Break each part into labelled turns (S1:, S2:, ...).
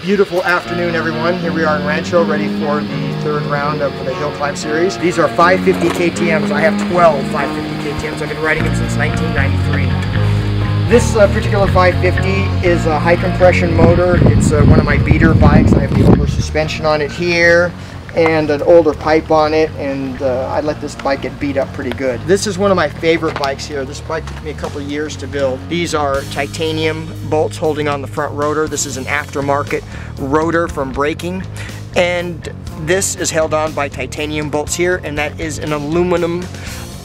S1: Beautiful afternoon, everyone. Here we are in Rancho, ready for the third round of the Hillclimb series. These are 550 KTMs. I have 12 550 KTMs. I've been riding them since 1993. This particular 550 is a high compression motor. It's one of my beater bikes. I have the older suspension on it here and an older pipe on it, and I let this bike get beat up pretty good. This is one of my favorite bikes here. This bike took me a couple of years to build. These are titanium bolts holding on the front rotor. This is an aftermarket rotor from braking, and this is held on by titanium bolts here, and that is an aluminum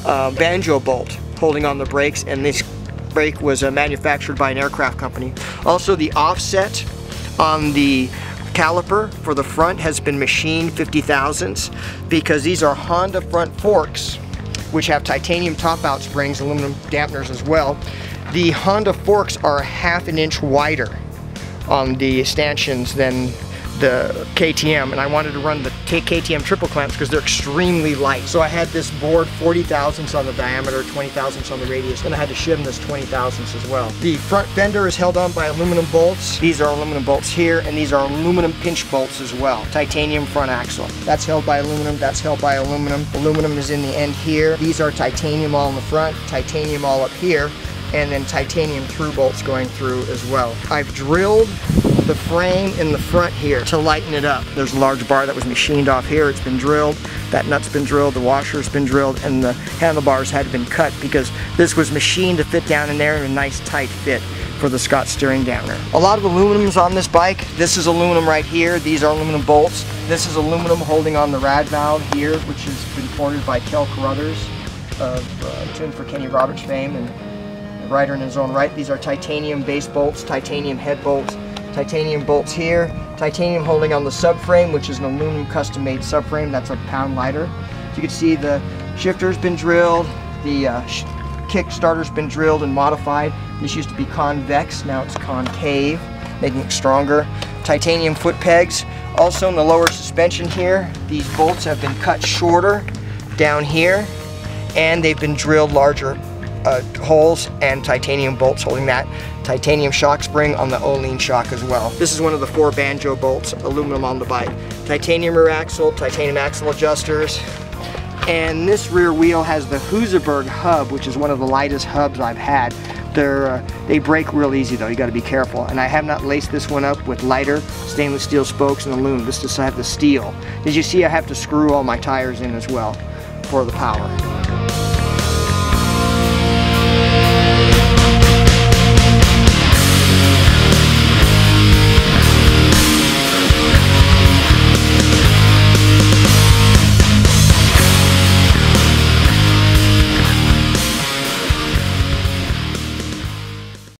S1: banjo bolt holding on the brakes, and this brake was manufactured by an aircraft company. Also, the offset on the caliper for the front has been machined 50 thousandths because these are Honda front forks, which have titanium top out springs, aluminum dampeners as well. The Honda forks are 1/2 inch wider on the stanchions than the KTM, and I wanted to run the KTM triple clamps because they're extremely light. So I had this board 40 thousandths on the diameter, 20 thousandths on the radius, and I had to shim this 20 thousandths as well. The front fender is held on by aluminum bolts. These are aluminum bolts here, and these are aluminum pinch bolts as well. Titanium front axle. That's held by aluminum, that's held by aluminum. Aluminum is in the end here. These are titanium all in the front, titanium all up here, and then titanium through bolts going through as well. I've drilled the frame in the front here to lighten it up. There's a large bar that was machined off here. It's been drilled, that nut's been drilled, the washer's been drilled, and the handlebars had been cut because this was machined to fit down in there in a nice tight fit for the Scott steering dampener. A lot of aluminum's on this bike. This is aluminum right here. These are aluminum bolts. This is aluminum holding on the rad valve here, which has been ported by Kel Carruthers of Tune for Kenny Roberts fame and a rider in his own right. These are titanium base bolts, titanium head bolts, titanium bolts here, titanium holding on the subframe, which is an aluminum custom-made subframe that's a pound lighter. So you can see the shifter's been drilled, the kick starter's been drilled and modified. This used to be convex, now it's concave, making it stronger. Titanium foot pegs. Also in the lower suspension here, these bolts have been cut shorter down here, and they've been drilled larger holes and titanium bolts holding that. Titanium shock spring on the Olean shock as well. This is one of the 4 banjo bolts, aluminum on the bike. Titanium rear axle, titanium axle adjusters, and this rear wheel has the Husaberg hub, which is one of the lightest hubs I've had. They break real easy though, you got to be careful. And I have not laced this one up with lighter stainless steel spokes and aluminum. This just have the steel. As you see, I have to screw all my tires in as well for the power.